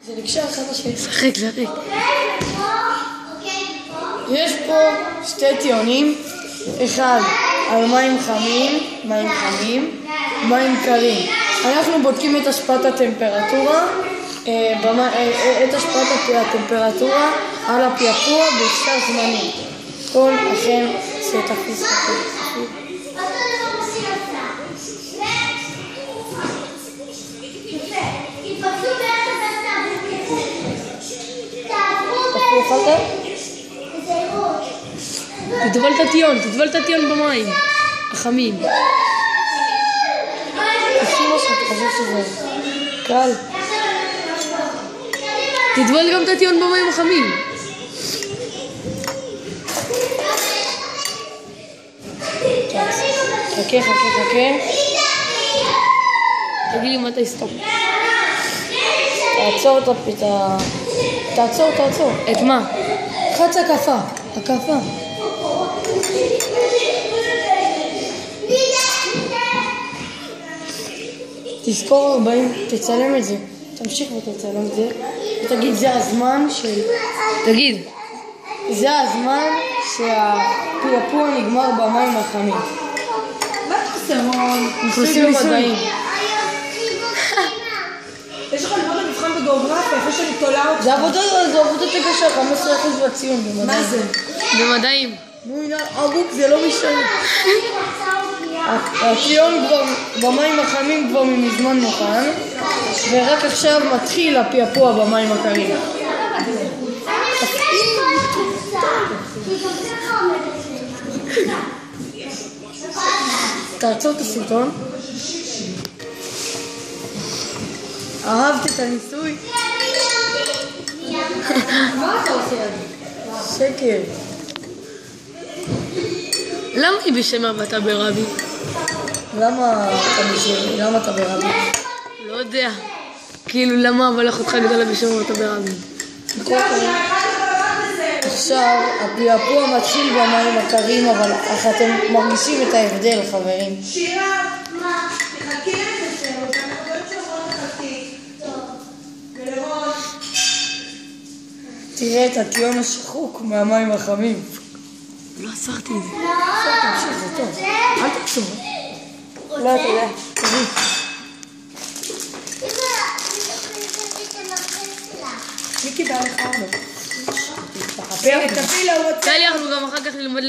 זה נקשר אחד לשני. שחק. יש פה שתי טיעונים, אחד על מים חמים, מים קרים. אנחנו בודקים את השפעת הטמפרטורה, על הפעפוע בשטר זמני. כל אכן זה תפיס. תטבול את הטיון במים החמים. תשים מה שאתה חושב שזה קל. תטבול גם את הטיון במים החמים. חכה. תגיד לי מתי סטופ. תעצור. את מה? חץ הקפה. תזכור 40, תצלם את זה. תמשיך ותצלם את זה. ותגיד, זה הזמן שהפעפוע נגמר במים החמים. מה אתה עושה, רון? ניסוי במדעים. יש לך ללמוד למבחן בגיאוגרפיה, אחרי שאני תולה אותך. זה עבודת קשה, 15% בציון במדעים. מה זה? במדעים. נו, ערוק, זה לא משנה. הטיון כבר במים החמים כבר מזמן מוכן, ורק עכשיו מתחיל הפעפוע במים הקרים. תעצור את הסרטון. אהבת את הניסוי? מה אתה עושה? שקר. למה היא בשם ואתה ברבי? למה אתה ברבי? לא יודע. כאילו למה אבל אחותך גדולה בשם ואתה ברבי? עכשיו הפעפוע מתחיל במים הקרים, אבל איך אתם מרגישים את ההבדל, חברים? שירה, תחכי לזה, אנחנו לא שומעות חכי. ולראות. תראה את הטיון השחוק מהמים החמים. לא אסרתי את זה. תמשיך, זה טוב. אל תקצור. לא, אתה יודע. תראי. מי קיבל לך? תחפר. תביא לה וואטסאפ. טלי, אנחנו גם אחר כך נלמד